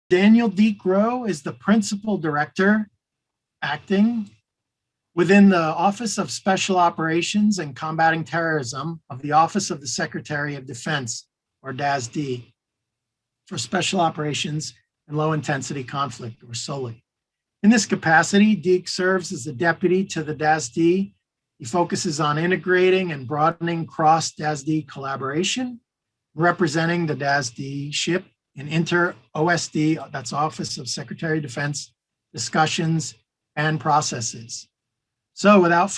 Daniel Deak Roh is the Principal Director, acting within the Office of Special Operations and Combating Terrorism of the Office of the Secretary of Defense, or DASD, for Special Operations and Low Intensity Conflict, or SOLI. In this capacity, Deak serves as the deputy to the DASD. He focuses on integrating and broadening cross-DASD collaboration, representing the DASD ship in inter-OSD, that's Office of Secretary of Defense, discussions and processes. So without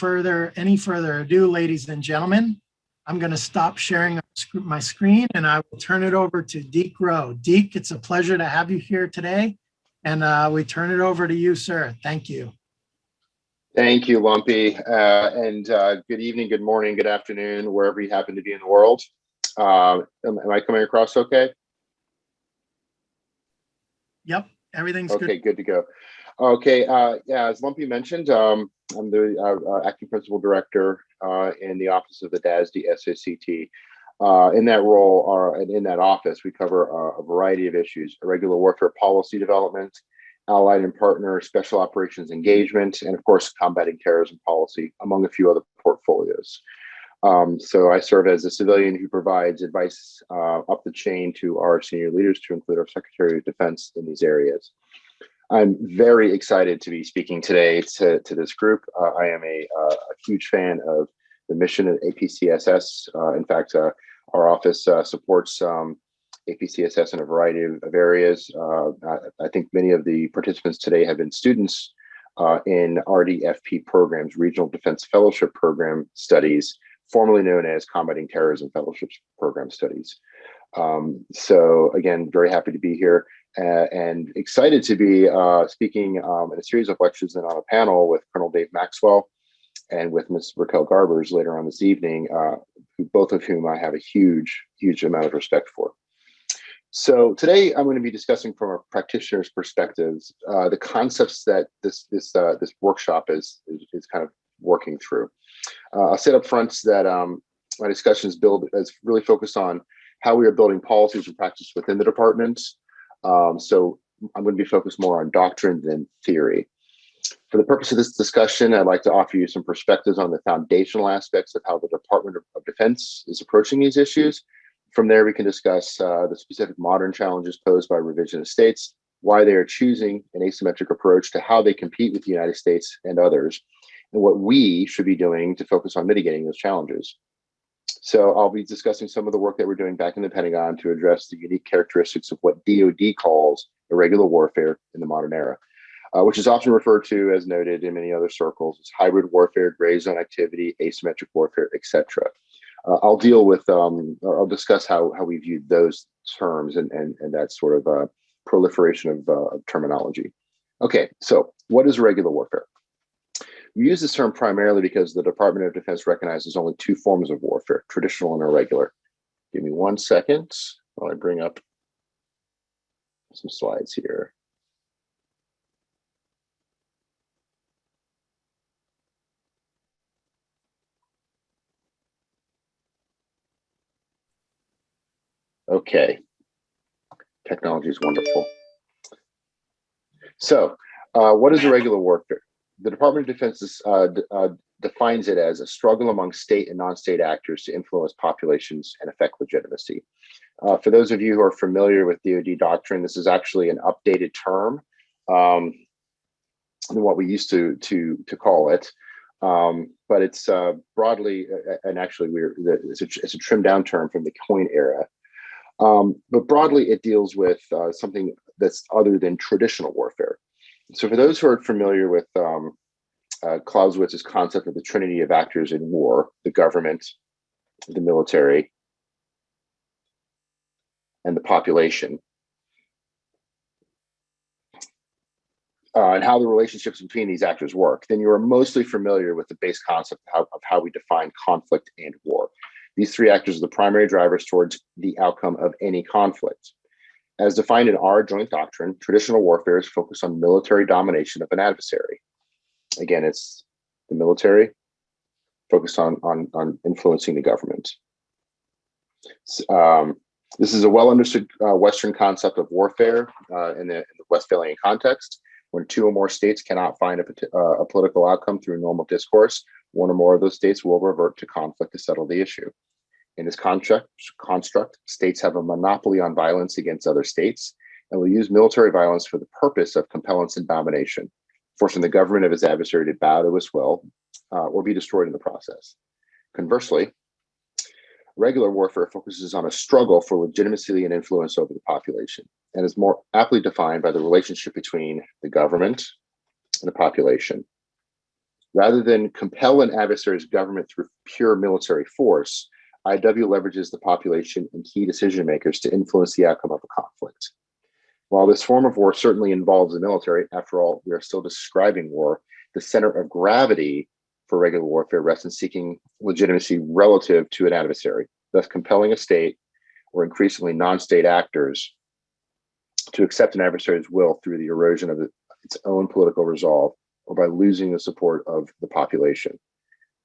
any further ado, ladies and gentlemen, I'm going to stop sharing my screen and I will turn it over to Deak Roh. Deak, it's a pleasure to have you here today. And we turn it over to you, sir. Thank you. Thank you, Lumpy. Good evening, good morning, good afternoon, wherever you happen to be in the world. Am I coming across okay? Yep, everything's okay, good. Okay, good to go. Okay, yeah, as Lumpy mentioned, I'm the acting principal director in the office of the DASD SACT. In that role, and in that office, we cover a variety of issues: irregular warfare policy development, allied and partner special operations engagement, and of course, combating terrorism policy, among a few other portfolios. So I serve as a civilian who provides advice up the chain to our senior leaders, to include our Secretary of Defense, in these areas. I'm very excited to be speaking today to this group. I am a huge fan of the mission of APCSS. In fact, our office supports APCSS in a variety of areas. I think many of the participants today have been students in RDFP programs, Regional Defense Fellowship Program studies, formerly known as Combating Terrorism Fellowship Program studies. So again, very happy to be here and excited to be speaking in a series of lectures and on a panel with Colonel Dave Maxwell and with Ms. Raquel Garbers later on this evening, both of whom I have a huge amount of respect for. So today I'm going to be discussing from a practitioner's perspectives the concepts that this workshop is kind of working through. I'll set up front that my discussions is really focused on how we are building policies and practice within the department. So I'm going to be focused more on doctrine than theory. For the purpose of this discussion, I'd like to offer you some perspectives on the foundational aspects of how the Department of Defense is approaching these issues. From there, we can discuss the specific modern challenges posed by revisionist states, why they are choosing an asymmetric approach to how they compete with the United States and others, and what we should be doing to focus on mitigating those challenges. So I'll be discussing some of the work that we're doing back in the Pentagon to address the unique characteristics of what DoD calls irregular warfare in the modern era, which is often referred to, as noted in many other circles, as hybrid warfare, gray zone activity, asymmetric warfare, etc. I'll deal with, I'll discuss how we view those terms and that sort of proliferation of terminology. Okay, so what is irregular warfare? We use this term primarily because the Department of Defense recognizes only two forms of warfare: traditional and irregular. Give me 1 second while I bring up some slides here. Okay, technology is wonderful. So what is irregular warfare? The Department of Defense defines it as a struggle among state and non-state actors to influence populations and affect legitimacy. For those of you who are familiar with DoD doctrine, this is actually an updated term than what we used to call it. But it's broadly, and actually it's a trimmed down term from the Coin era. But broadly, it deals with something that's other than traditional warfare. So for those who are familiar with Clausewitz's concept of the trinity of actors in war: the government, the military, and the population, and how the relationships between these actors work, then you are mostly familiar with the base concept of how we define conflict and war. These three actors are the primary drivers towards the outcome of any conflict. As defined in our joint doctrine, traditional warfare is focused on military domination of an adversary. Again, it's the military focused on influencing the government. This is a well understood Western concept of warfare in the Westphalian context. When two or more states cannot find a political outcome through normal discourse, one or more of those states will revert to conflict to settle the issue. In this construct, states have a monopoly on violence against other states and will use military violence for the purpose of compellence and domination, forcing the government of its adversary to bow to its will or be destroyed in the process. Conversely, regular warfare focuses on a struggle for legitimacy and influence over the population and is more aptly defined by the relationship between the government and the population. Rather than compel an adversary's government through pure military force, IW leverages the population and key decision makers to influence the outcome of a conflict. While this form of war certainly involves the military, after all, we are still describing war, the center of gravity for regular warfare rests in seeking legitimacy relative to an adversary, thus compelling a state or increasingly non-state actors to accept an adversary's will through the erosion of its own political resolve or by losing the support of the population.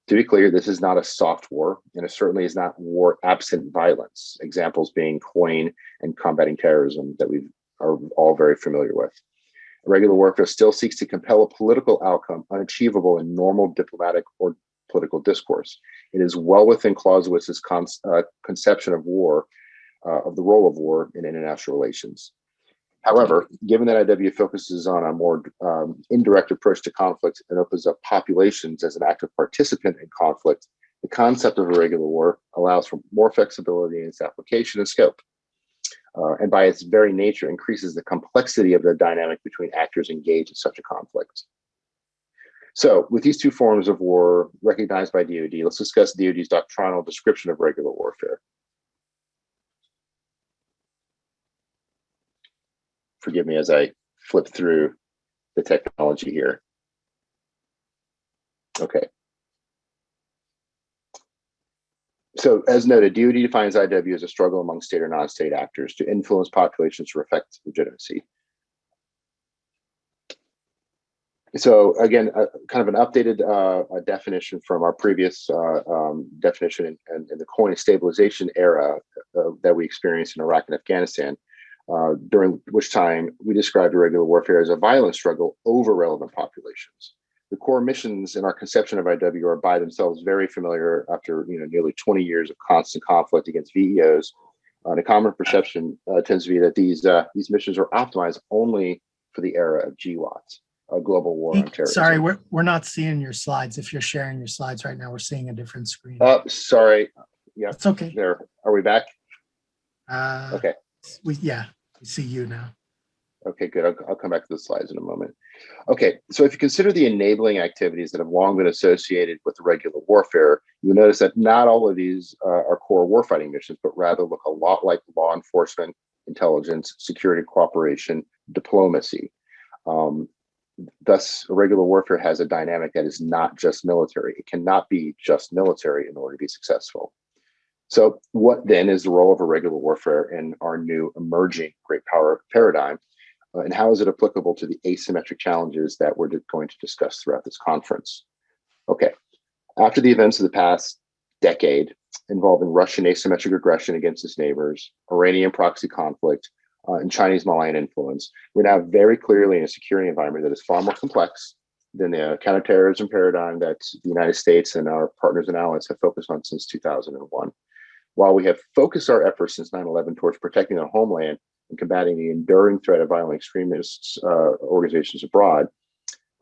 To be clear, this is not a soft war, and it certainly is not war absent violence, examples being COIN and combating terrorism that we are all very familiar with. Regular warfare still seeks to compel a political outcome unachievable in normal diplomatic or political discourse. It is well within Clausewitz's conception of war, of the role of war in international relations. However, given that IW focuses on a more indirect approach to conflict and opens up populations as an active participant in conflict, the concept of irregular war allows for more flexibility in its application and scope. And by its very nature, increases the complexity of the dynamic between actors engaged in such a conflict. So, with these two forms of war recognized by DoD, let's discuss DoD's doctrinal description of regular warfare. Forgive me as I flip through the technology here. Okay. So, as noted, DoD defines IW as a struggle among state or non-state actors to influence populations to affect legitimacy. So, again, kind of an updated definition from our previous definition in the COIN stabilization era that we experienced in Iraq and Afghanistan, during which time we described irregular warfare as a violent struggle over relevant populations. The core missions in our conception of IW are by themselves very familiar after nearly 20 years of constant conflict against VEOs. The common perception tends to be that these missions are optimized only for the era of GWAT, a global war on terrorism. Sorry, we're not seeing your slides. If you're sharing your slides right now, we're seeing a different screen. Sorry. Yeah, it's okay. There, are we back? Okay. We see you now. Okay, good. I'll come back to the slides in a moment. Okay, so if you consider the enabling activities that have long been associated with regular warfare, you'll notice that not all of these are core warfighting missions, but rather look a lot like law enforcement, intelligence, security cooperation, diplomacy. Thus, irregular warfare has a dynamic that is not just military. It cannot be just military in order to be successful. So what then is the role of irregular warfare in our new emerging great power paradigm? And how is it applicable to the asymmetric challenges that we're going to discuss throughout this conference? Okay, after the events of the past decade involving Russian asymmetric aggression against its neighbors, Iranian proxy conflict, and Chinese malign influence, we're now very clearly in a security environment that is far more complex than the counterterrorism paradigm that the United States and our partners and allies have focused on since 2001. While we have focused our efforts since 9/11 towards protecting our homeland and combating the enduring threat of violent extremist organizations abroad,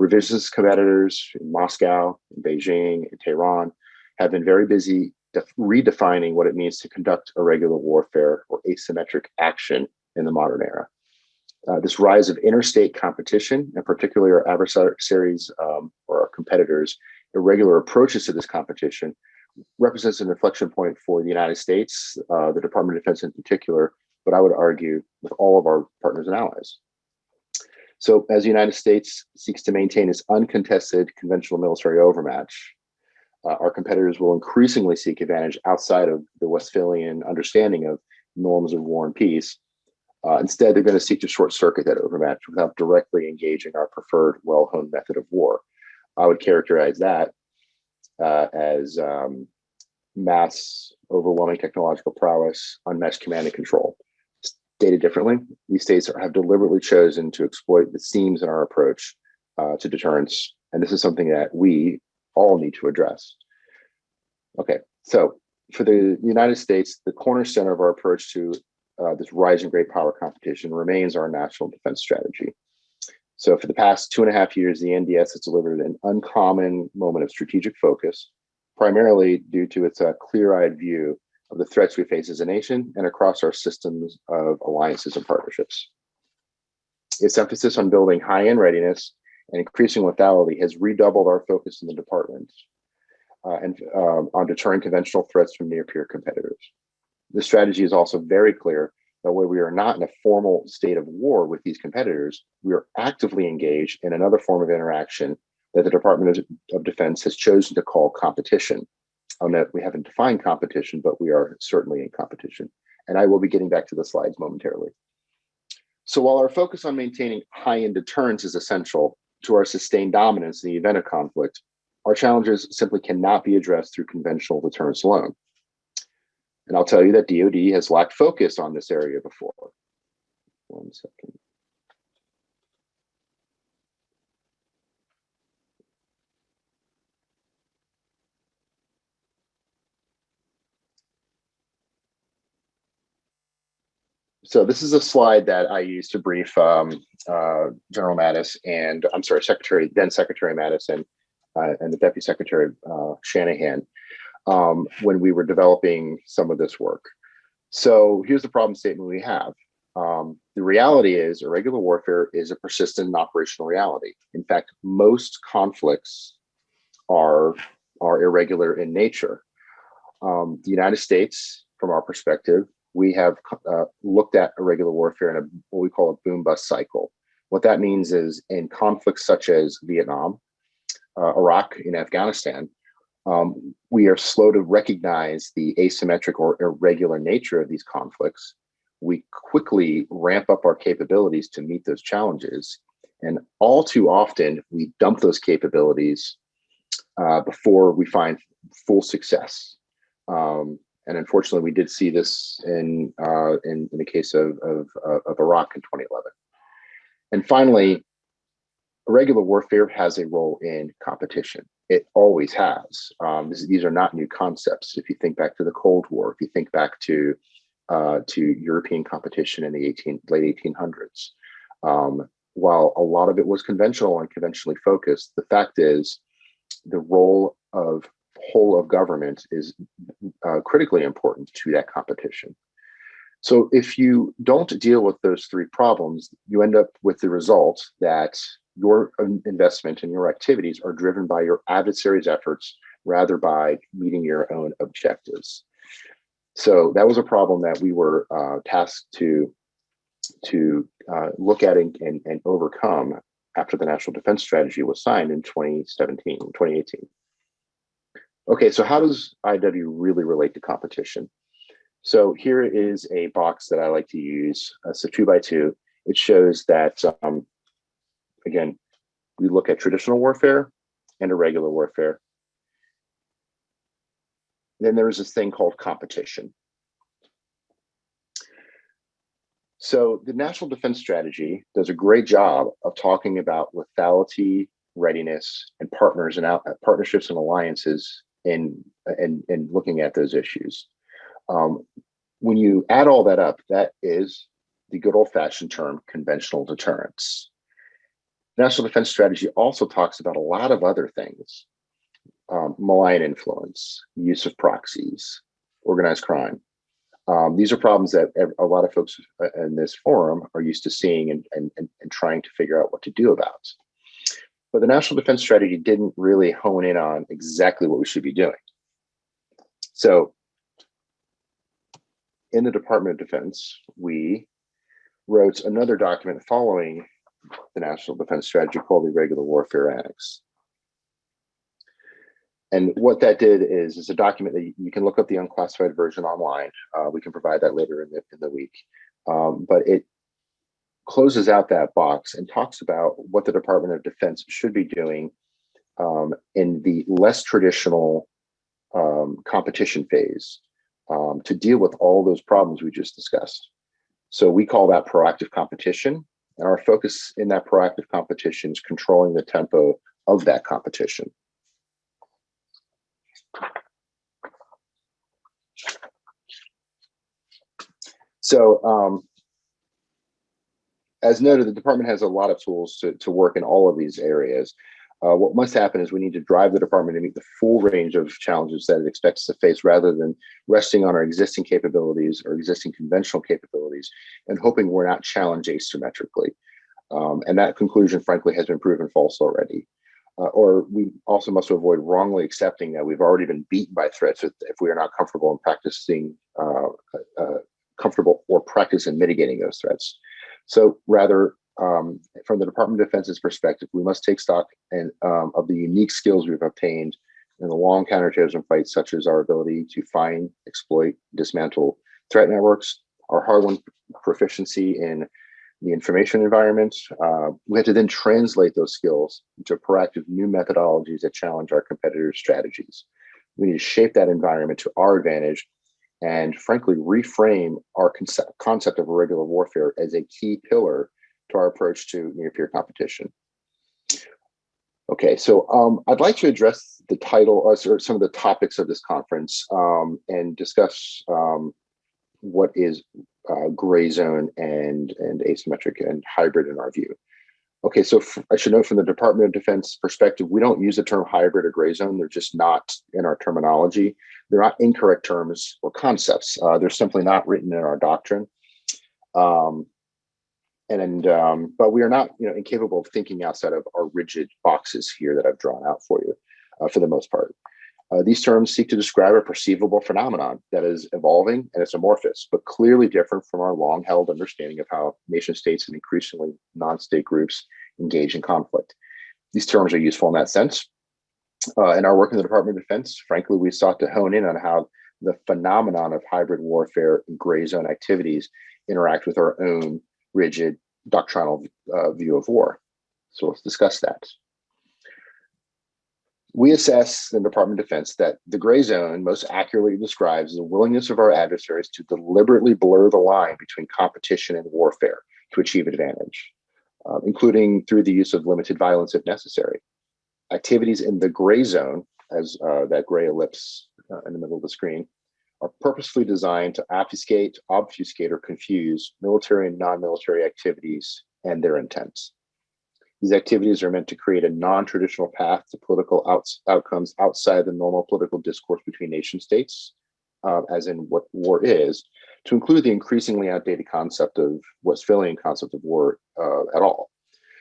revisionist competitors in Moscow, in Beijing, in Tehran have been very busy redefining what it means to conduct irregular warfare or asymmetric action in the modern era. This rise of interstate competition, and particularly our adversaries or our competitors' irregular approaches to this competition, represents an inflection point for the United States, the Department of Defense in particular, but I would argue with all of our partners and allies. So as the United States seeks to maintain its uncontested conventional military overmatch, our competitors will increasingly seek advantage outside of the Westphalian understanding of norms of war and peace. Instead, they're going to seek to short circuit that overmatch without directly engaging our preferred well-honed method of war. I would characterize that as mass, overwhelming technological prowess, unmatched command and control. Stated differently, these states have deliberately chosen to exploit the seams in our approach to deterrence, and this is something that we all need to address. Okay, so for the United States, the cornerstone of our approach to this rising great power competition remains our national defense strategy. So for the past 2.5 years, the NDS has delivered an uncommon moment of strategic focus, primarily due to its clear-eyed view of the threats we face as a nation and across our systems of alliances and partnerships. Its emphasis on building high-end readiness and increasing lethality has redoubled our focus in the department and on deterring conventional threats from near-peer competitors. This strategy is also very clear that where we are not in a formal state of war with these competitors, we are actively engaged in another form of interaction that the Department of Defense has chosen to call competition. That we haven't defined competition, but we are certainly in competition. And I will be getting back to the slides momentarily. So while our focus on maintaining high-end deterrence is essential to our sustained dominance in the event of conflict, our challenges simply cannot be addressed through conventional deterrence alone. And I'll tell you that DoD has lacked focus on this area before. One second. So this is a slide that I used to brief General Mattis and then Secretary Mattis and the Deputy Secretary Shanahan when we were developing some of this work. So here's the problem statement we have. The reality is irregular warfare is a persistent and operational reality. In fact, most conflicts are irregular in nature. The United States, from our perspective, we have looked at irregular warfare in what we call a boom-bust cycle. What that means is in conflicts such as Vietnam, Iraq, and Afghanistan, we are slow to recognize the asymmetric or irregular nature of these conflicts. We quickly ramp up our capabilities to meet those challenges. And all too often, we dump those capabilities before we find full success. And unfortunately, we did see this in the case of Iraq in 2011. And finally, irregular warfare has a role in competition. It always has. These are not new concepts. If you think back to the Cold War, if you think back to European competition in the late 1800s, while a lot of it was conventional and conventionally focused, the fact is the role of whole of government is critically important to that competition. So if you don't deal with those three problems, you end up with the result that your investment and your activities are driven by your adversary's efforts rather by meeting your own objectives. So that was a problem that we were tasked to look at and overcome after the National Defense Strategy was signed in 2018. Okay, so how does IW really relate to competition? So here is a box that I like to use. It's a 2x2. It shows that, again, we look at traditional warfare and irregular warfare. Then there is this thing called competition. So the National Defense Strategy does a great job of talking about lethality, readiness, and partnerships and alliances in looking at those issues. When you add all that up, that is the good old-fashioned term conventional deterrence. National Defense Strategy also talks about a lot of other things: malign influence, use of proxies, organized crime. These are problems that a lot of folks in this forum are used to seeing and trying to figure out what to do about. But the National Defense Strategy didn't really hone in on exactly what we should be doing. So in the Department of Defense, we wrote another document following the National Defense Strategy called the Irregular Warfare Annex. And what that did is a document that you can look up the unclassified version online. We can provide that later in the week. But it closes out that box and talks about what the Department of Defense should be doing in the less traditional competition phase to deal with all those problems we just discussed. So we call that proactive competition. And our focus in that proactive competition is controlling the tempo of that competition. So as noted, the department has a lot of tools to work in all of these areas. What must happen is we need to drive the department to meet the full range of challenges that it expects to face rather than resting on our existing capabilities or existing conventional capabilities and hoping we're not challenged asymmetrically. And that conclusion, frankly, has been proven false already. Or we also must avoid wrongly accepting that we've already been beaten by threats if we are not comfortable in practice in mitigating those threats. So rather, from the Department of Defense's perspective, we must take stock of the unique skills we've obtained in the long counterterrorism fight, such as our ability to find, exploit, dismantle threat networks, our hard-won proficiency in the information environment. We have to then translate those skills into proactive new methodologies that challenge our competitors' strategies. We need to shape that environment to our advantage and frankly, reframe our concept of irregular warfare as a key pillar to our approach to near-peer competition. Okay, so I'd like to address the title or some of the topics of this conference and discuss what is gray zone and asymmetric and hybrid in our view. Okay, so I should note from the Department of Defense perspective, we don't use the term hybrid or gray zone. They're just not in our terminology. They're not incorrect terms or concepts. They're simply not written in our doctrine. But we are not, incapable of thinking outside of our rigid boxes here that I've drawn out for you, for the most part. These terms seek to describe a perceivable phenomenon that is evolving and it's amorphous, but clearly different from our long-held understanding of how nation states and increasingly non-state groups engage in conflict. These terms are useful in that sense. In our work in the Department of Defense, frankly, we sought to hone in on how the phenomenon of hybrid warfare and gray zone activities interact with our own rigid doctrinal view of war. So let's discuss that. We assess in the Department of Defense that the gray zone most accurately describes the willingness of our adversaries to deliberately blur the line between competition and warfare to achieve advantage, including through the use of limited violence if necessary. Activities in the gray zone, as that gray ellipse in the middle of the screen, are purposefully designed to obfuscate, or confuse military and non-military activities and their intents. These activities are meant to create a non-traditional path to political outcomes outside the normal political discourse between nation states, as in what war is, to include the increasingly outdated concept of Westphalian concept of war at all.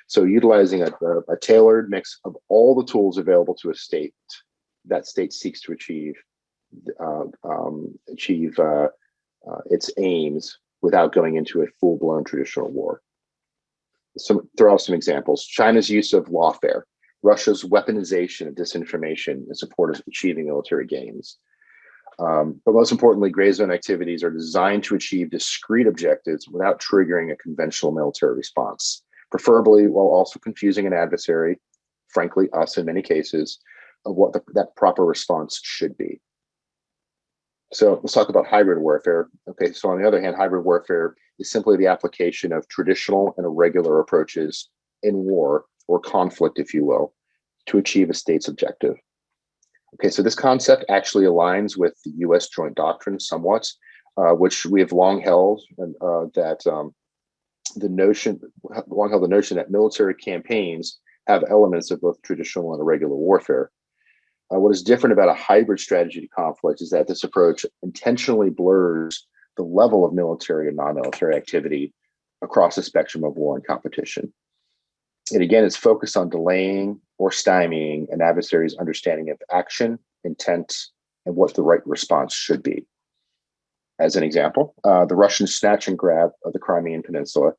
So utilizing a tailored mix of all the tools available to a state that state seeks to achieve its aims without going into a full-blown traditional war. Throw out some examples. China's use of lawfare, Russia's weaponization of disinformation in support of achieving military gains. But most importantly, gray zone activities are designed to achieve discrete objectives without triggering a conventional military response, preferably while also confusing an adversary, frankly, us in many cases, of what that proper response should be. So let's talk about hybrid warfare. Okay, so on the other hand, hybrid warfare is simply the application of traditional and irregular approaches in war or conflict, if you will, to achieve a state's objective. Okay, so this concept actually aligns with the U.S. joint doctrine somewhat, which we have long held the notion that military campaigns have elements of both traditional and irregular warfare. What is different about a hybrid strategy to conflict is that this approach intentionally blurs the level of military and non-military activity across the spectrum of war and competition. And again, it's focused on delaying or stymieing an adversary's understanding of action, intent, and what the right response should be. As an example, the Russian snatch and grab of the Crimean Peninsula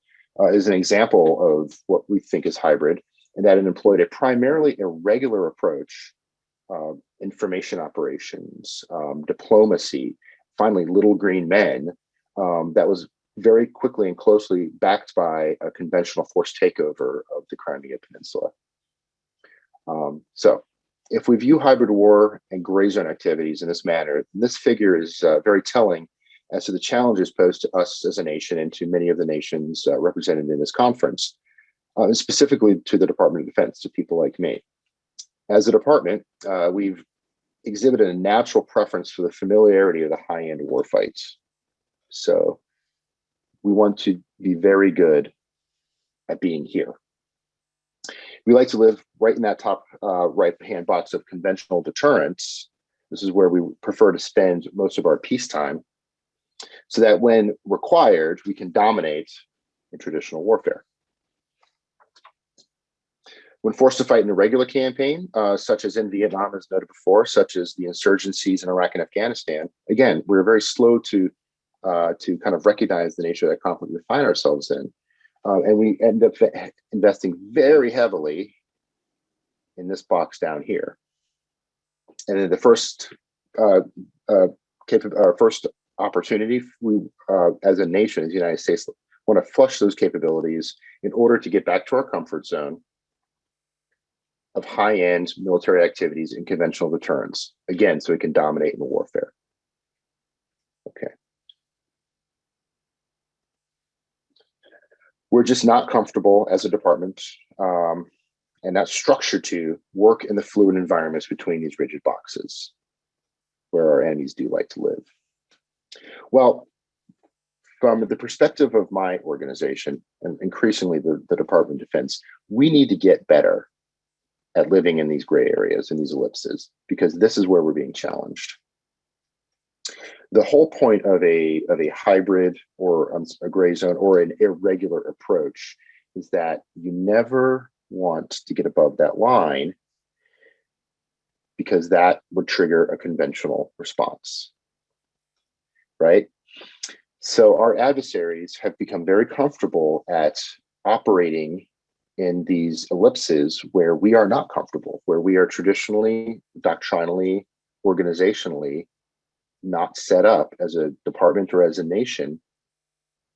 is an example of what we think is hybrid, in that it employed a primarily irregular approach, information operations, diplomacy, finally little green men, that was very quickly and closely backed by a conventional force takeover of the Crimean Peninsula. So if we view hybrid war and gray zone activities in this manner, this figure is very telling as to the challenges posed to us as a nation and to many of the nations represented in this conference, and specifically to the Department of Defense, to people like me. As a department, we've exhibited a natural preference for the familiarity of the high-end war fights. So we want to be very good at being here. We like to live right in that top right-hand box of conventional deterrence. This is where we prefer to spend most of our peacetime, so that when required, we can dominate in traditional warfare. When forced to fight in a regular campaign, such as in Vietnam, as noted before, such as the insurgencies in Iraq and Afghanistan, again, we're very slow to kind of recognize the nature of that conflict we find ourselves in. And we end up investing very heavily in this box down here. And in the first first opportunity, we, as a nation, as the United States, want to flush those capabilities in order to get back to our comfort zone of high-end military activities and conventional deterrence, again, so we can dominate in the warfare. Okay. We're just not comfortable as a department and not structured to work in the fluid environments between these rigid boxes where our enemies do like to live. Well, from the perspective of my organization, and increasingly the Department of Defense, we need to get better at living in these gray areas and these ellipses, because this is where we're being challenged. The whole point of a hybrid or a gray zone or an irregular approach is that you never want to get above that line, because that would trigger a conventional response, right? So our adversaries have become very comfortable at operating in these ellipses where we are not comfortable, where we are traditionally, doctrinally, organizationally not set up as a department or as a nation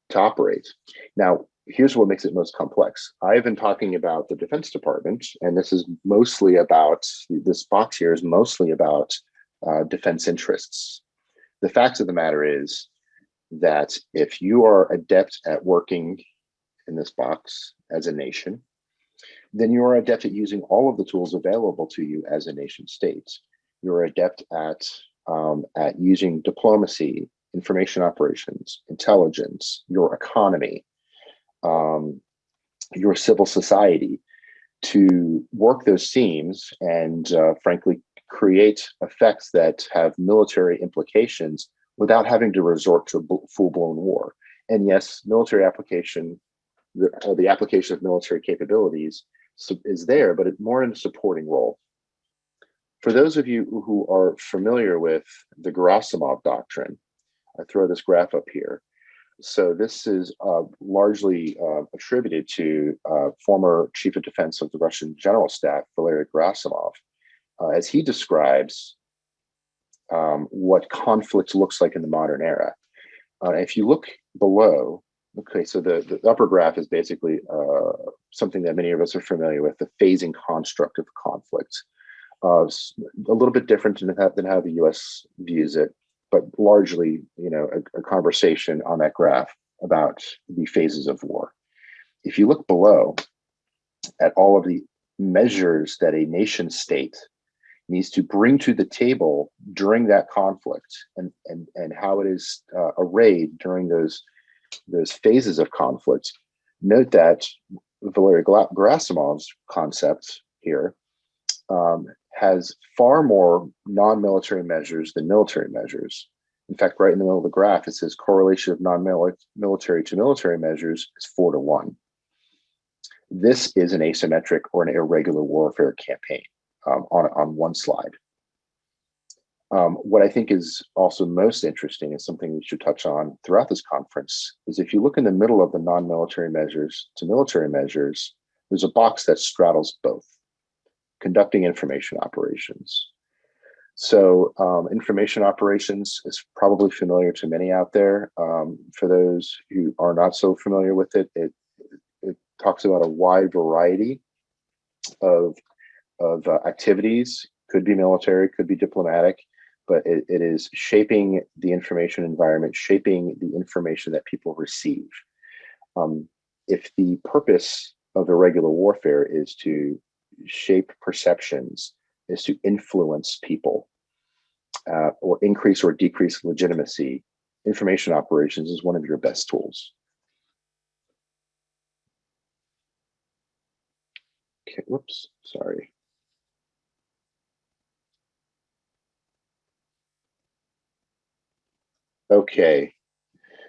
to operate. Now, here's what makes it most complex. I've been talking about the Defense Department, and this is mostly about, this box here is mostly about defense interests. The fact of the matter is that if you are adept at working in this box as a nation, then you are adept at using all of the tools available to you as a nation state. You're adept at using diplomacy, information operations, intelligence, your economy, your civil society to work those themes and frankly, create effects that have military implications without having to resort to full-blown war. And yes, military application, the application of military capabilities is there, but it's more in a supporting role. For those of you who are familiar with the Gerasimov doctrine, I throw this graph up here. So this is largely attributed to former Chief of Defense of the Russian General Staff, Valery Gerasimov, as he describes what conflict looks like in the modern era. If you look below, okay, so the upper graph is basically something that many of us are familiar with, the phasing construct of conflict. A little bit different than how the US views it, but largely, a conversation on that graph about the phases of war. If you look below at all of the measures that a nation state needs to bring to the table during that conflict and how it is arrayed during those phases of conflict, note that Valery Gerasimov's concept here has far more non-military measures than military measures. In fact, right in the middle of the graph, it says correlation of non-military to military measures is 4-to-1. This is an asymmetric or an irregular warfare campaign on one slide. What I think is also most interesting and something we should touch on throughout this conference is if you look in the middle of the non-military measures to military measures, there's a box that straddles both. Conducting information operations. So information operations is probably familiar to many out there. For those who are not so familiar with it, it talks about a wide variety of activities. could be military, could be diplomatic, but it is shaping the information environment, shaping the information that people receive. If the purpose of irregular warfare is to shape perceptions, is to influence people, or increase or decrease legitimacy, information operations is one of your best tools. Okay, whoops, sorry. Okay,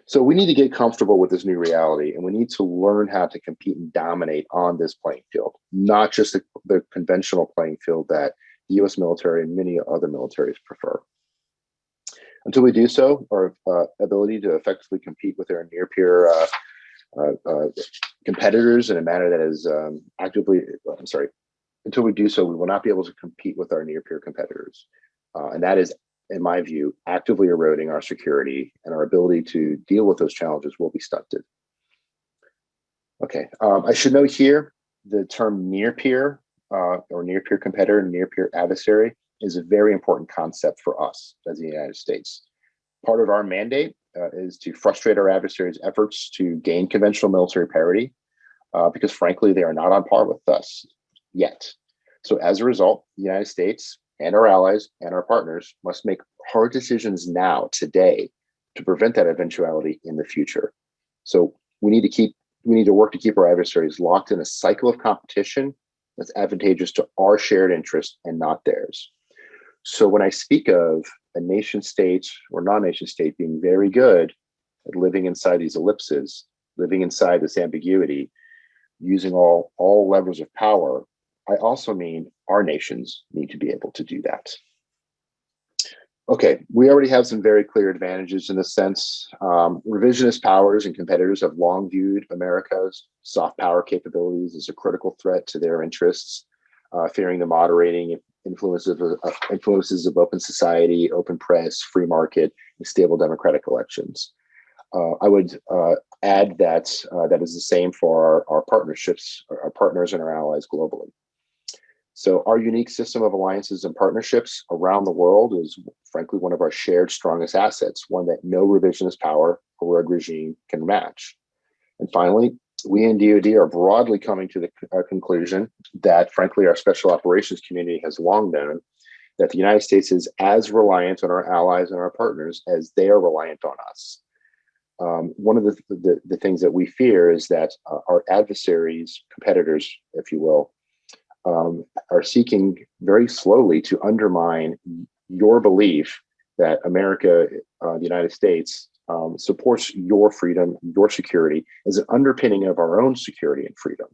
so we need to get comfortable with this new reality, and we need to learn how to compete and dominate on this playing field, not just the conventional playing field that the US military and many other militaries prefer. Until we do so, our ability to effectively compete with our near-peer competitors in a manner that is until we do so, we will not be able to compete with our near-peer competitors. And that is, in my view, actively eroding our security, and our ability to deal with those challenges will be stunted. Okay, I should note here, the term near-peer or near-peer competitor, near-peer adversary is a very important concept for us as the United States. Part of our mandate is to frustrate our adversaries' efforts to gain conventional military parity, because frankly, they are not on par with us yet. So as a result, the United States and our allies and our partners must make hard decisions now, today, to prevent that eventuality in the future. So we need to work to keep our adversaries locked in a cycle of competition that's advantageous to our shared interest and not theirs. So when I speak of a nation state or non-nation state being very good at living inside these ellipses, living inside this ambiguity, using all levers of power, I also mean our nations need to be able to do that. Okay, we already have some very clear advantages in this sense. Revisionist powers and competitors have long viewed America's soft power capabilities as a critical threat to their interests, fearing the moderating influences of open society, open press, free market, and stable democratic elections. I would add that that is the same for our partnerships, our partners and our allies globally. So our unique system of alliances and partnerships around the world is frankly one of our shared strongest assets, one that no revisionist power or rogue regime can match. And finally, we in DoD are broadly coming to the conclusion that frankly our special operations community has long known, that the United States is as reliant on our allies and our partners as they are reliant on us. One of the things that we fear is that our adversaries, competitors, if you will, are seeking very slowly to undermine your belief that America, the United States, supports your freedom, your security as an underpinning of our own security and freedom.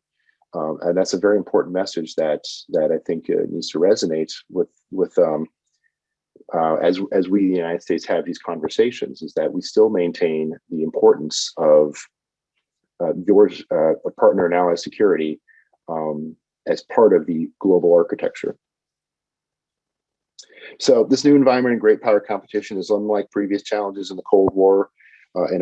And that's a very important message that I think needs to resonate with as we in the United States have these conversations, is that we still maintain the importance of your partner and ally security as part of the global architecture. So this new environment and great power competition is unlike previous challenges in the Cold War, in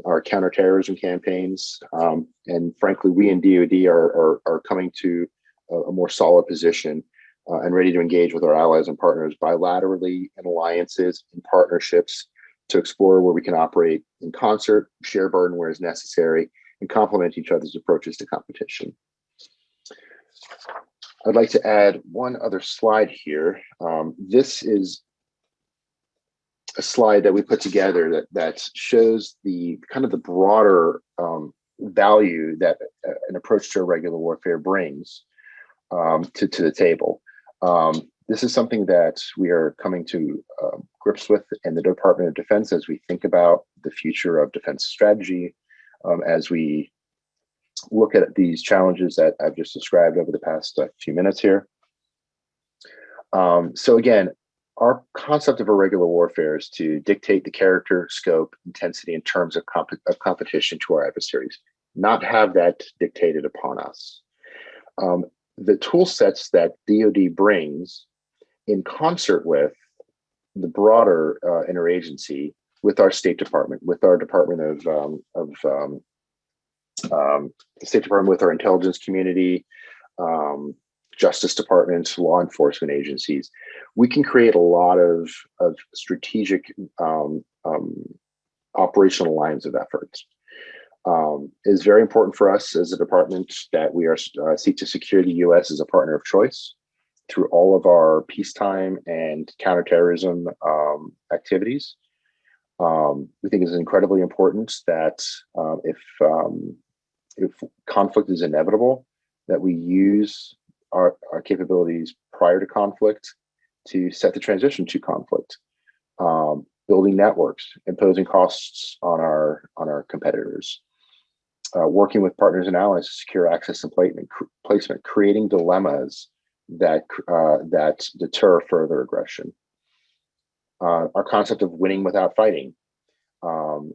our counterterrorism campaigns, and frankly, we in DoD are coming to a more solid position and ready to engage with our allies and partners bilaterally in alliances and partnerships to explore where we can operate in concert, share burden where is necessary, and complement each other's approaches to competition. I'd like to add one other slide here. This is a slide that we put together that shows the kind of the broader value that an approach to irregular warfare brings to the table. This is something that we are coming to grips with in the Department of Defense as we think about the future of defense strategy, as we look at these challenges that I've just described over the past few minutes here. So again, our concept of irregular warfare is to dictate the character, scope, intensity, and terms of competition to our adversaries, not have that dictated upon us. The tool sets that DoD brings in concert with the broader interagency, with our State Department, with our Department of State Department, with our intelligence community, Justice Department, law enforcement agencies. We can create a lot of strategic operational lines of efforts. It is very important for us as a department that we are seek to secure the U.S. as a partner of choice through all of our peacetime and counterterrorism activities. We think it's incredibly important that if conflict is inevitable, that we use our capabilities prior to conflict to set the transition to conflict, building networks, imposing costs on our competitors, working with partners and allies to secure access and placement, creating dilemmas that deter further aggression. Our concept of winning without fighting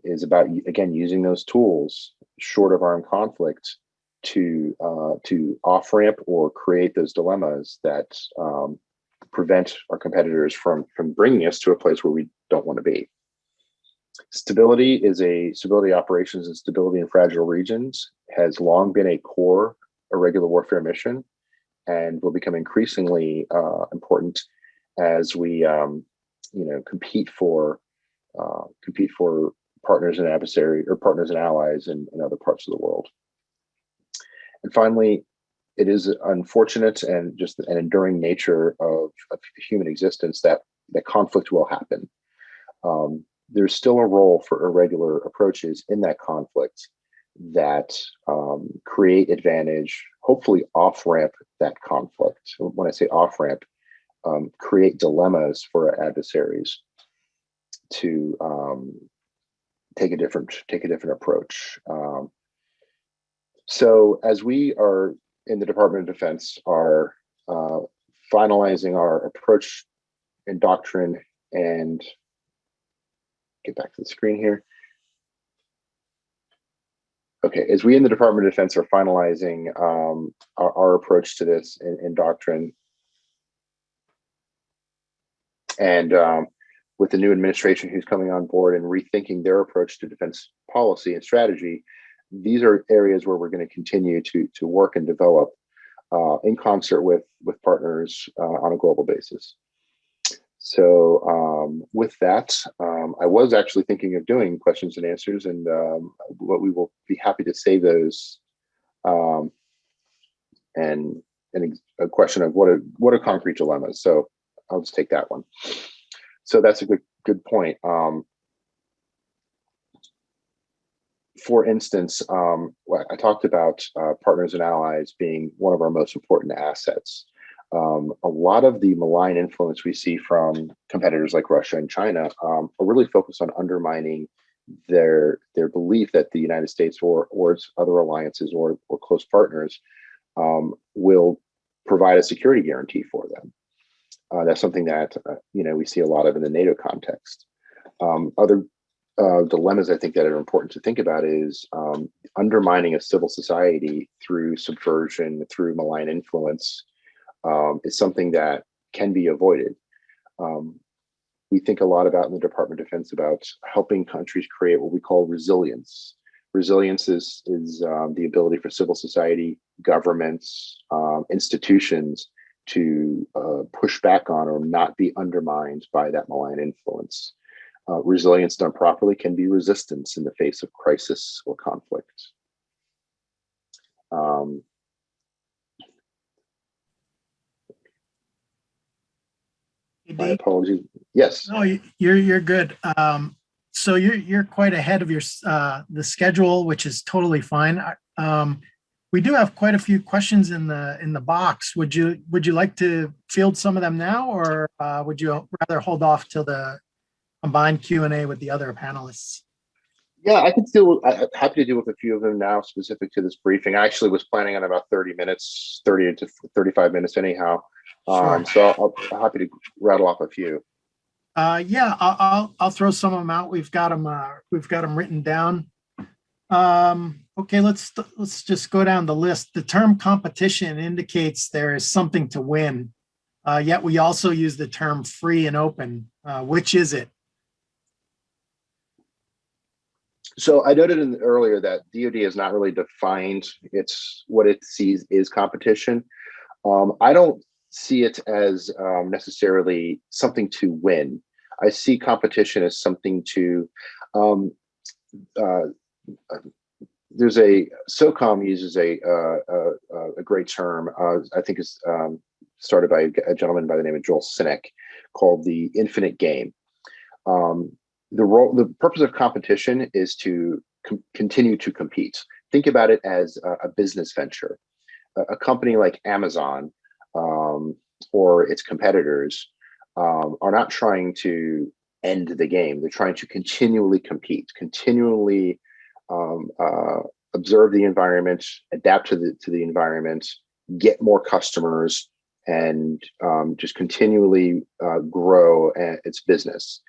is about, again, using those tools short of armed conflict to off-ramp or create those dilemmas that prevent our competitors from bringing us to a place where we don't want to be. Stability operations and stability in fragile regions has long been a core irregular warfare mission, and will become increasingly important as we compete for partners and adversary, or partners and allies in other parts of the world. And finally, it is unfortunate and just an enduring nature of human existence that conflict will happen. There's still a role for irregular approaches in that conflict that create advantage, hopefully off-ramp that conflict. So when I say off-ramp, create dilemmas for our adversaries to take a different approach. So as we are in the Department of Defense are finalizing our approach and doctrine, and get back to the screen here. Okay, as we in the Department of Defense are finalizing our approach to this in doctrine, and with the new administration who's coming on board and rethinking their approach to defense policy and strategy, these are areas where we're going to continue to work and develop in concert with partners on a global basis. So with that, I was actually thinking of doing questions and answers, and what we will be happy to save those, and a question of what are concrete dilemmas. So I'll just take that one. So that's a good point. For instance, I talked about partners and allies being one of our most important assets. A lot of the malign influence we see from competitors like Russia and China are really focused on undermining their belief that the United States or its other alliances or close partners will provide a security guarantee for them. That's something that we see a lot of in the NATO context. Other dilemmas I think that are important to think about is undermining a civil society through subversion, through malign influence, is something that can be avoided. We think a lot about in the Department of Defense about helping countries create what we call resilience. Resilience is the ability for civil society, governments, institutions to push back on or not be undermined by that malign influence. Resilience done properly can be resistance in the face of crisis or conflict. My apologies. Yes. No, you're good. So you're quite ahead of your the schedule, which is totally fine. We do have quite a few questions in the box. Would you like to field some of them now, or would you rather hold off till the combined Q&A with the other panelists? Yeah, I could still happy to deal with a few of them now, specific to this briefing. I actually was planning on about 30 minutes, 30 to 35 minutes anyhow. Sure. So I'm happy to rattle off a few. Yeah, I'll throw some of them out. We've got them written down. Okay, let's just go down the list. The term competition indicates there is something to win, yet we also use the term free and open. Which is it? So I noted earlier that DoD has not really defined what it sees is competition. I don't see it as necessarily something to win. I see competition as something to. Um, uh, there's a SOCOM uses a great term. I think it's started by a gentleman by the name of Joel Sinek, called the infinite game. Um, the purpose of competition is to continue to compete. Think about it as a business venture. A company like Amazon um, or its competitors are not trying to end the game. They're trying to continually compete, continually um, uh, observe the environment, adapt to the environment, get more customers, and just continually grow its business.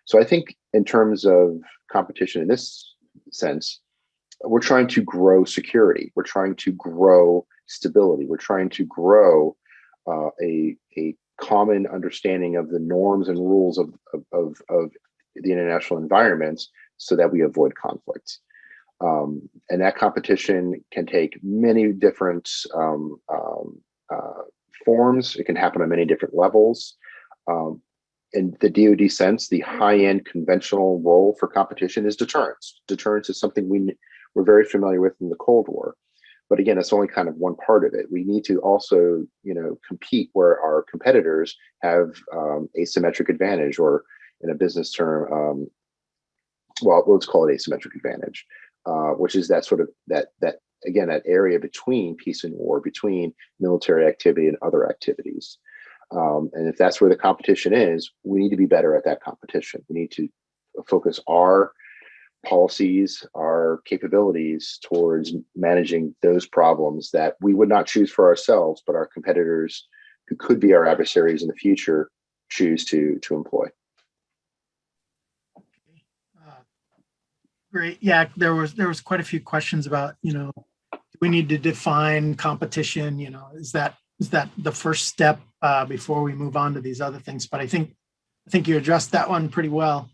So I think in terms of competition in this sense, we're trying to grow security. We're trying to grow stability. We're trying to grow a common understanding of the norms and rules of the international environment so that we avoid conflicts. And that competition can take many different forms. It can happen on many different levels. In the DoD sense, the high-end conventional role for competition is deterrence. Deterrence is something we're very familiar with in the Cold War. But again, it's only kind of one part of it. We need to also, compete where our competitors have asymmetric advantage, or in a business term, well, let's call it asymmetric advantage, which is that sort of that again, that area between peace and war, between military activity and other activities. And if that's where the competition is, we need to be better at that competition. We need to focus our policies, our capabilities towards managing those problems that we would not choose for ourselves, but our competitors, who could be our adversaries in the future, choose to employ. Great. Yeah, there was quite a few questions about, do we need to define competition? Is that the first step before we move on to these other things? But I think you addressed that one pretty well.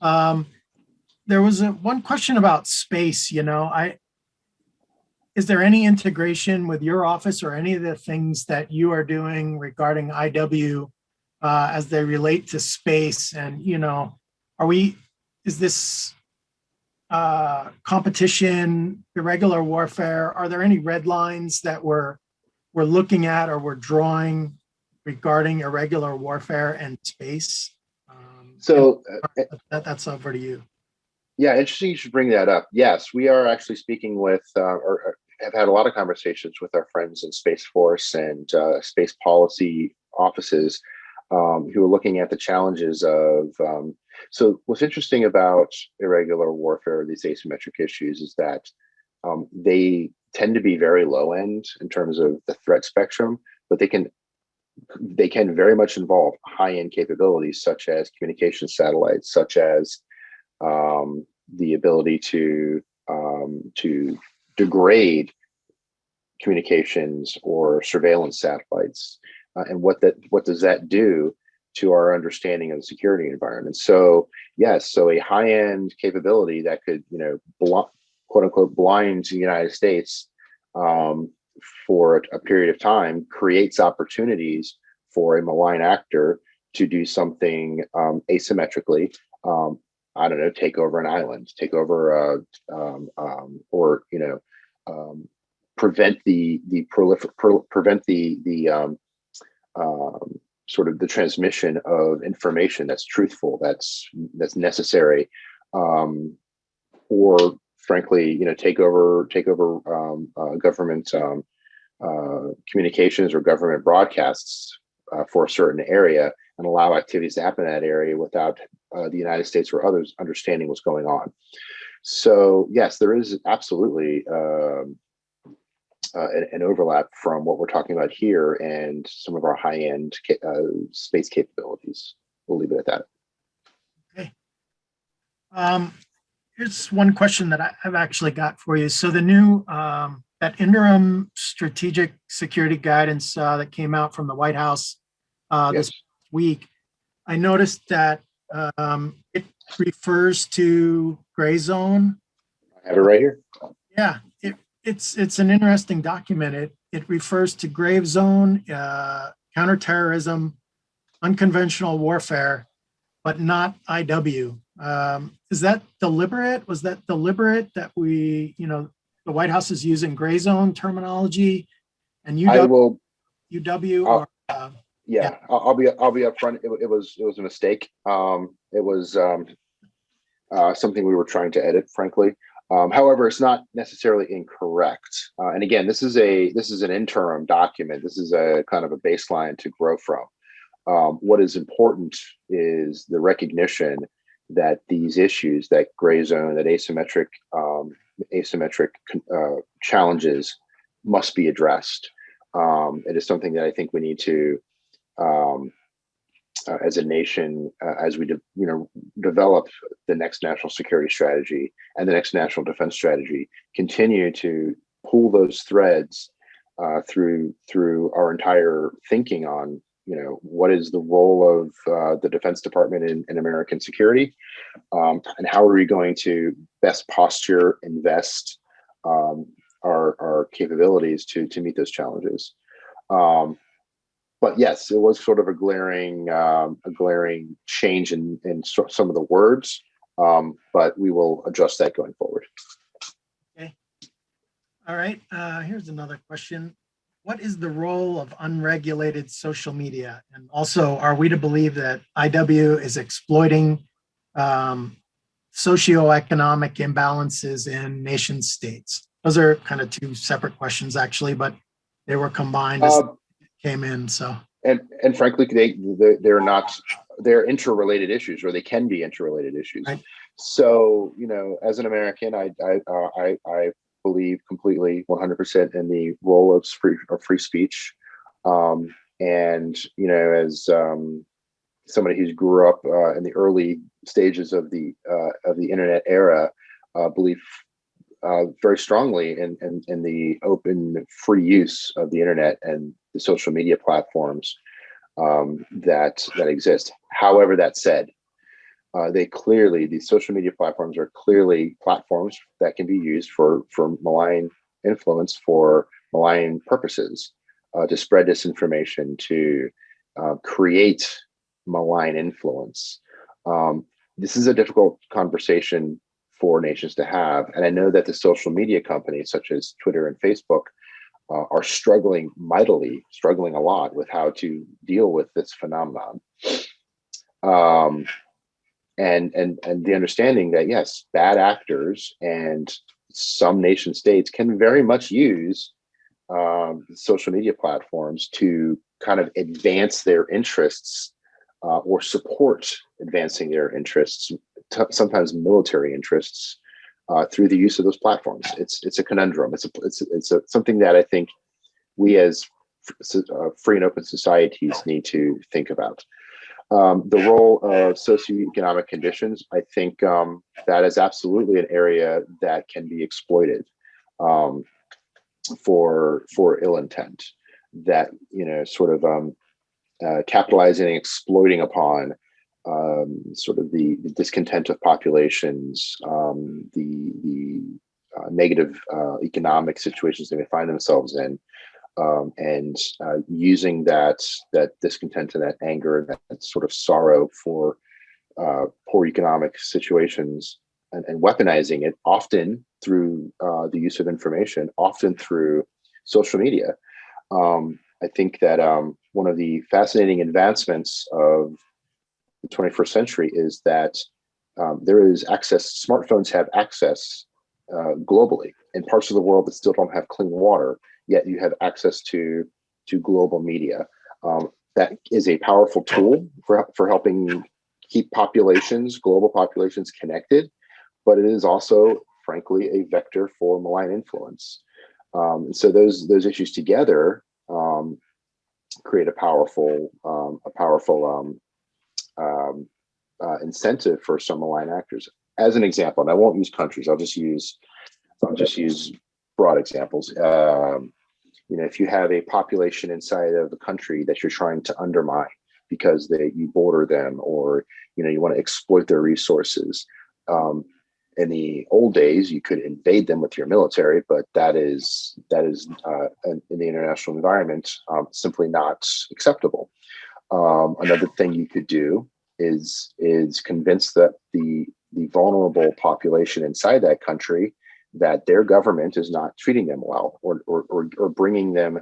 There was one question about space. Is there any integration with your office or any of the things that you are doing regarding IW as they relate to space? And is this competition, irregular warfare? Are there any red lines that we're looking at or we're drawing regarding irregular warfare and space? So that's over to you. Yeah, interesting you should bring that up. Yes, we are actually speaking with, or have had a lot of conversations with our friends in Space Force and space policy offices who are looking at the challenges of. So, what's interesting about irregular warfare, these asymmetric issues, is that they tend to be very low end in terms of the threat spectrum, but they can very much involve high end capabilities such as communication satellites, such as the ability to degrade communications or surveillance satellites, and what does that do to our understanding of the security environment? So yes, so a high-end capability that could, quote unquote, blind the United States for a period of time creates opportunities for a malign actor to do something asymmetrically. I don't know, take over an island, take over, or prevent sort of the transmission of information that's truthful, that's necessary, or frankly, take over government communications or government broadcasts for a certain area, and allow activities to happen in that area without the United States or others understanding what's going on. So yes, there is absolutely an overlap from what we're talking about here and some of our high-end space capabilities. We'll leave it at that. Okay. Here's one question that I've actually got for you. So the new that interim strategic security guidance that came out from the White House this week, I noticed that it refers to gray zone. I have it right here. Yeah, it's an interesting document. it refers to grave zone, counterterrorism, unconventional warfare, but not IW. Is that deliberate? Was that deliberate that the White House is using gray zone terminology and I UW, will. UW I'll, or yeah, I'll be upfront. It was a mistake. It was something we were trying to edit, frankly. However, it's not necessarily incorrect. And again, this is an interim document. This is a kind of a baseline to grow from. What is important is the recognition that these issues, that gray zone, that asymmetric challenges, must be addressed. It is something that I think we need to, as a nation, as we develop the next national security strategy and the next national defense strategy, continue to pull those threads through our entire thinking on what is the role of the Defense Department in American security, and how are we going to best posture, invest our capabilities to meet those challenges. But yes, it was sort of a glaring change in some of the words, but we will adjust that going forward. Okay. All right. Here's another question. What is the role of unregulated social media? And also, are we to believe that IW is exploiting socioeconomic imbalances in nation states? Those are kind of two separate questions, actually, but they were combined as came in. So and frankly, they're interrelated issues, or they can be interrelated issues. Right. So as an American, I believe completely 100% in the role of free speech, and as somebody who grew up in the early stages of the internet era, believe very strongly in the open, free use of the internet and the social media platforms that exist. However, that said, these social media platforms are clearly platforms that can be used for malign influence, for malign purposes, to spread disinformation, to create malign influence. This is a difficult conversation for nations to have. And I know that the social media companies such as Twitter and Facebook are struggling a lot with how to deal with this phenomenon. And the understanding that, yes, bad actors and some nation states can very much use social media platforms to kind of advance their interests, or support advancing their interests, sometimes military interests, through the use of those platforms. It's a conundrum. It's something that I think we as free and open societies need to think about. The role of socioeconomic conditions, I think that is absolutely an area that can be exploited for ill intent. That sort of capitalizing and exploiting upon sort of the discontent of populations, the negative economic situations they may find themselves in, and using that discontent and that anger and that sort of sorrow for poor economic situations, and weaponizing it, often through the use of information, often through social media. I think that one of the fascinating advancements of the 21st century is that there is access. Smartphones have access globally in parts of the world that still don't have clean water, yet you have access to global media. That is a powerful tool for helping keep global populations connected, but it is also, frankly, a vector for malign influence. And so those issues together create a powerful incentive for some malign actors. As an example, and I won't use countries, I'll just use broad examples. If you have a population inside of a country that you're trying to undermine because you border them, or you want to exploit their resources, in the old days, you could invade them with your military, but that is in the international environment simply not acceptable. Another thing you could do is convince the vulnerable population inside that country that their government is not treating them well, or bringing them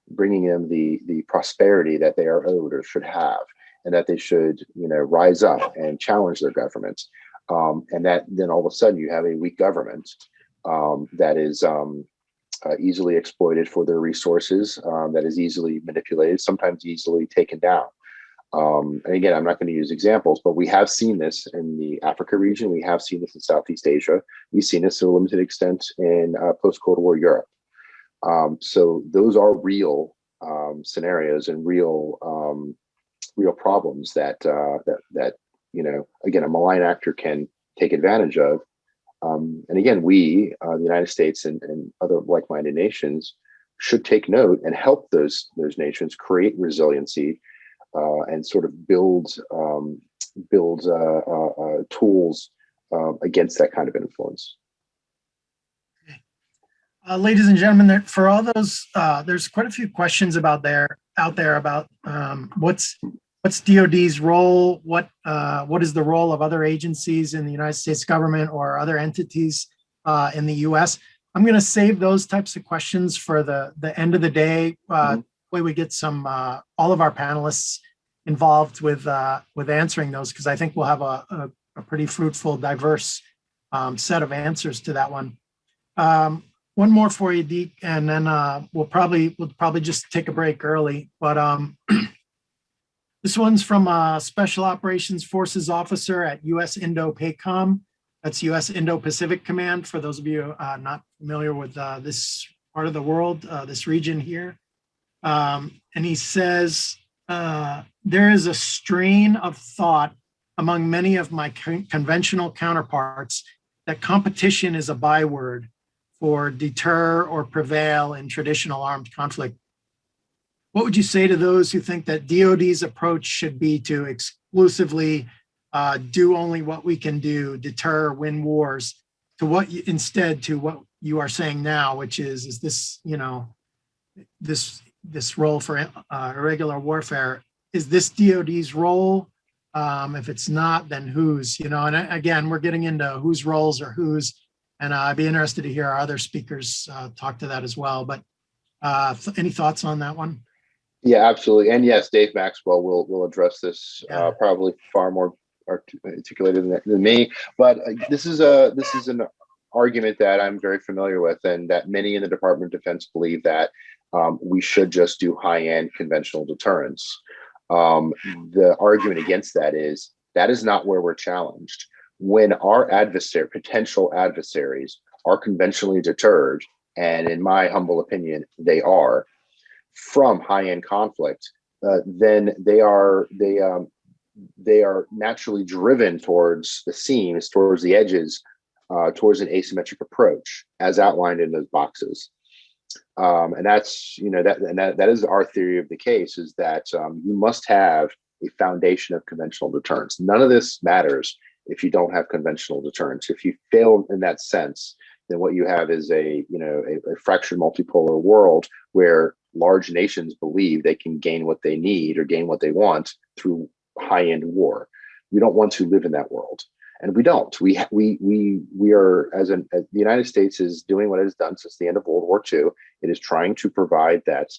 the prosperity that they are owed or should have, and that they should rise up and challenge their government. And that then all of a sudden you have a weak government that is easily exploited for their resources, that is easily manipulated, sometimes easily taken down. And again, I'm not going to use examples, but we have seen this in the Africa region. We have seen this in Southeast Asia. We've seen this to a limited extent in post-Cold War Europe. So those are real scenarios and real problems that again, a malign actor can take advantage of. And again, we, the United States and other like-minded nations, should take note and help those nations create resiliency and sort of build tools against that kind of influence. Ladies and gentlemen, for all those, there's quite a few questions out there about what's DoD's role, what is the role of other agencies in the United States government or other entities in the U.S. I'm going to save those types of questions for the end of the day. Way we get some all of our panelists involved with answering those, because I think we'll have a pretty fruitful, diverse set of answers to that one. One more for you, Deak, and then we'll probably just take a break early. But this one's from a Special Operations Forces officer at U.S. Indo-PACOM. That's U.S. Indo-Pacific Command, for those of you not familiar with this part of the world, this region here. And he says, there is a strain of thought among many of my conventional counterparts that competition is a byword for deter or prevail in traditional armed conflict. What would you say to those who think that DoD's approach should be to exclusively do only what we can do, deter, win wars, instead to what you are saying now, which is this, this role for irregular warfare? Is this DoD's role? If it's not, then whose? And again, we're getting into whose roles or whose, and I'd be interested to hear our other speakers talk to that as well. But any thoughts on that one? Yeah, absolutely. And yes, Dave Maxwell will address this probably far more articulated than me. But this is an argument that I'm very familiar with, and that many in the Department of Defense believe that we should just do high-end conventional deterrence. The argument against that is not where we're challenged. When our potential adversaries are conventionally deterred, and in my humble opinion, they are, from high-end conflict, then they are naturally driven towards the seams, towards the edges, towards an asymmetric approach, as outlined in those boxes. And that's that is our theory of the case, is that you must have a foundation of conventional deterrence. None of this matters if you don't have conventional deterrence. If you fail in that sense, then what you have is a fractured multipolar world where large nations believe they can gain what they need or gain what they want through high-end war. We don't want to live in that world, and we don't. We are the United States is doing what it has done since the end of World War II. It is trying to provide that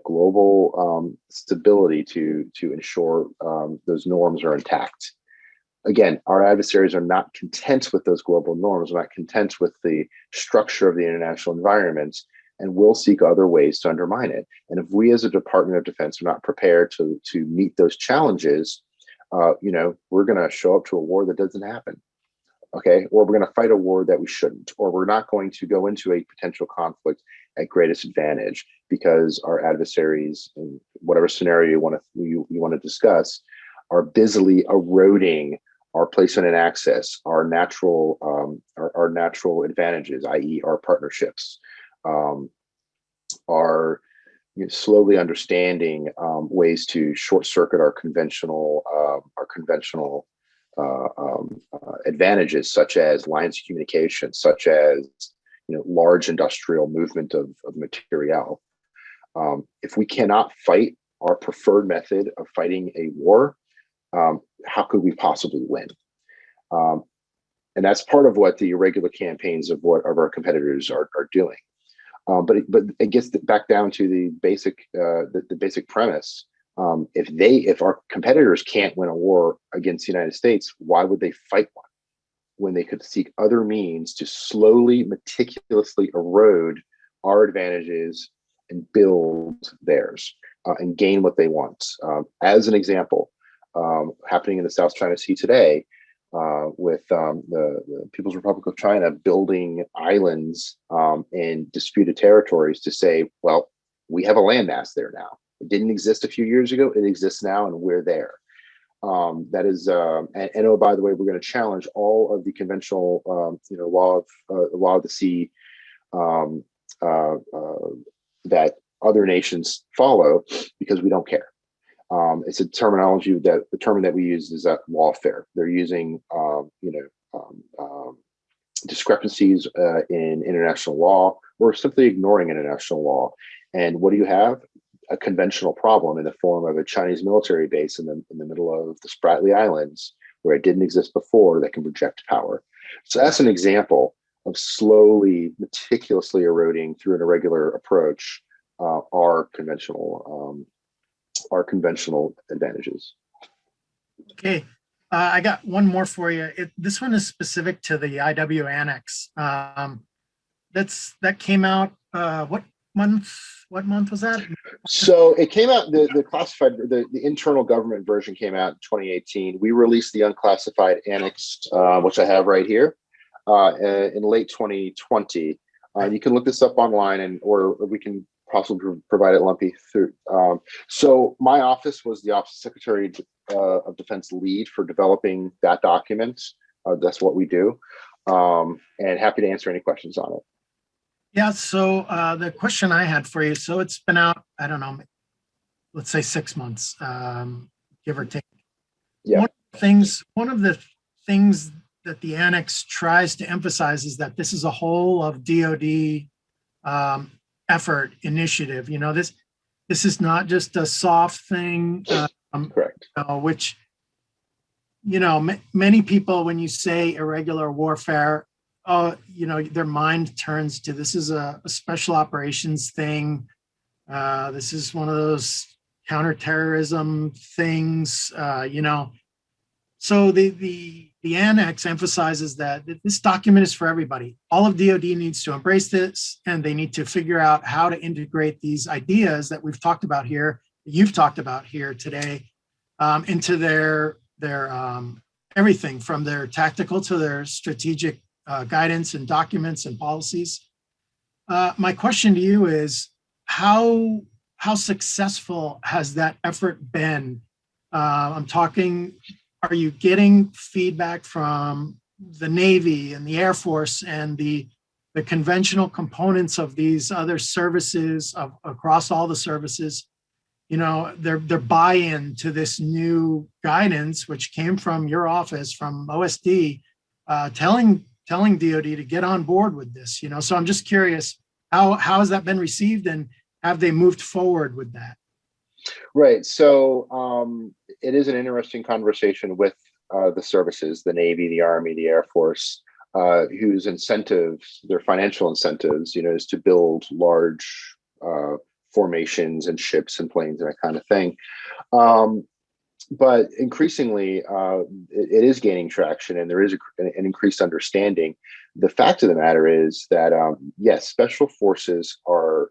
global stability to ensure those norms are intact. Again, our adversaries are not content with those global norms, are not content with the structure of the international environment, and will seek other ways to undermine it. And if we as a Department of Defense are not prepared to meet those challenges, we're going to show up to a war that doesn't happen. Okay, or we're going to fight a war that we shouldn't, or we're not going to go into a potential conflict at greatest advantage because our adversaries, in whatever scenario you want to discuss, are busily eroding our placement and access, our natural advantages, i.e., our partnerships, are slowly understanding ways to short circuit our conventional advantages, such as lines of communication, such as large industrial movement of material. If we cannot fight our preferred method of fighting a war, how could we possibly win? And that's part of what the irregular campaigns of our competitors are doing. But it gets back down to the basic premise. If our competitors can't win a war against the United States, why would they fight one when they could seek other means to slowly, meticulously erode our advantages and build theirs and gain what they want? As an example, happening in the South China Sea today, with the People's Republic of China building islands in disputed territories to say, well, we have a landmass there now. It didn't exist a few years ago. It exists now, and we're there. That is, and oh, by the way, we're going to challenge all of the conventional, law of the sea that other nations follow, because we don't care. It's a terminology the term that we use is lawfare. They're using, discrepancies in international law, or simply ignoring international law. And what do you have? A conventional problem in the form of a Chinese military base in the middle of the Spratly Islands, where it didn't exist before, that can project power. So that's an example of slowly, meticulously eroding through an irregular approach our conventional advantages. Okay, I got one more for you. This one is specific to the IW Annex. That came out. What month? What month was that? So it came out. The classified, the internal government version came out in 2018. We released the unclassified annex, which I have right here, in late 2020. You can look this up online, or we can possibly provide it, Lumpy, through. So my office was the Office of Secretary of Defense lead for developing that document. That's what we do, and happy to answer any questions on it. Yeah, so the question I had for you, so it's been out, I don't know, let's say 6 months, give or take. Yeah. One of the things that the annex tries to emphasize is that this is a whole of DoD effort initiative. This is not just a soft thing. Correct. Which, many people, when you say irregular warfare, their mind turns to, this is a special operations thing. This is one of those counterterrorism things, So the annex emphasizes that this document is for everybody. All of DoD needs to embrace this, and they need to figure out how to integrate these ideas that we've talked about here, that you've talked about here today, into their everything from their tactical to their strategic guidance and documents and policies. My question to you is, how successful has that effort been? I'm talking, are you getting feedback from the Navy and the Air Force and the conventional components of these other services across all the services? Their buy-in to this new guidance, which came from your office, from OSD, telling DoD to get on board with this. So I'm just curious, how has that been received, and have they moved forward with that? Right. So it is an interesting conversation with the services, the Navy, the Army, the Air Force, whose incentives, their financial incentives, is to build large formations and ships and planes and that kind of thing. But increasingly, it is gaining traction, and there is an increased understanding. The fact of the matter is that, yes, special forces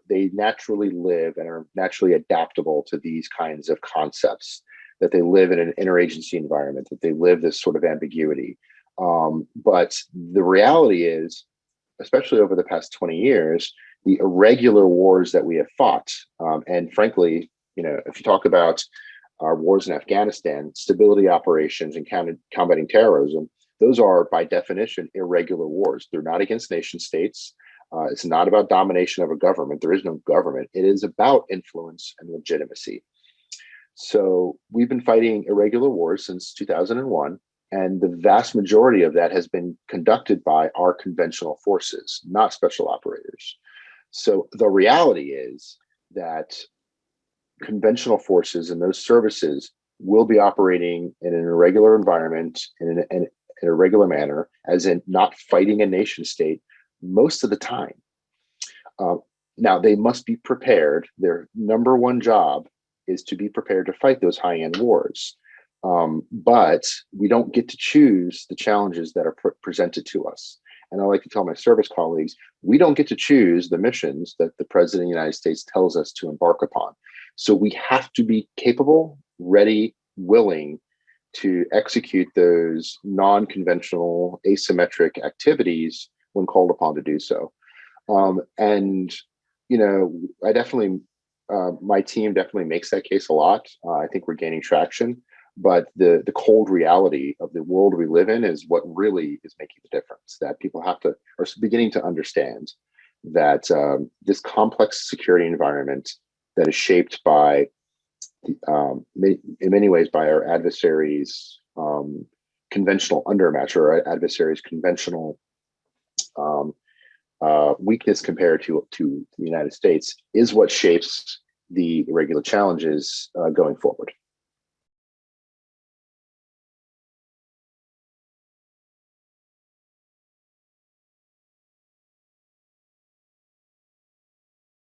they naturally live and are naturally adaptable to these kinds of concepts, that they live in an interagency environment, that they live this sort of ambiguity. But the reality is, especially over the past 20 years, the irregular wars that we have fought, and frankly, if you talk about our wars in Afghanistan, stability operations, and combating terrorism, those are by definition irregular wars. They're not against nation states. It's not about domination of a government. There is no government. It is about influence and legitimacy. So we've been fighting irregular wars since 2001. And the vast majority of that has been conducted by our conventional forces, not special operators. So the reality is that conventional forces and those services will be operating in an irregular environment in a regular manner, as in not fighting a nation state most of the time. Uh, Now, they must be prepared. Their number one job is to be prepared to fight those high-end wars. But we don't get to choose the challenges that are presented to us. And I like to tell my service colleagues, we don't get to choose the missions that the President of the United States tells us to embark upon. So we have to be capable, ready, willing to execute those non-conventional, asymmetric activities when called upon to do so. And I definitely, my team definitely makes that case a lot. I think we're gaining traction, but the cold reality of the world we live in is what really is making the difference. That people are beginning to understand that this complex security environment that is shaped by, in many ways, by our adversaries' conventional undermatch, or our adversaries' conventional weakness compared to the United States, is what shapes the irregular challenges going forward.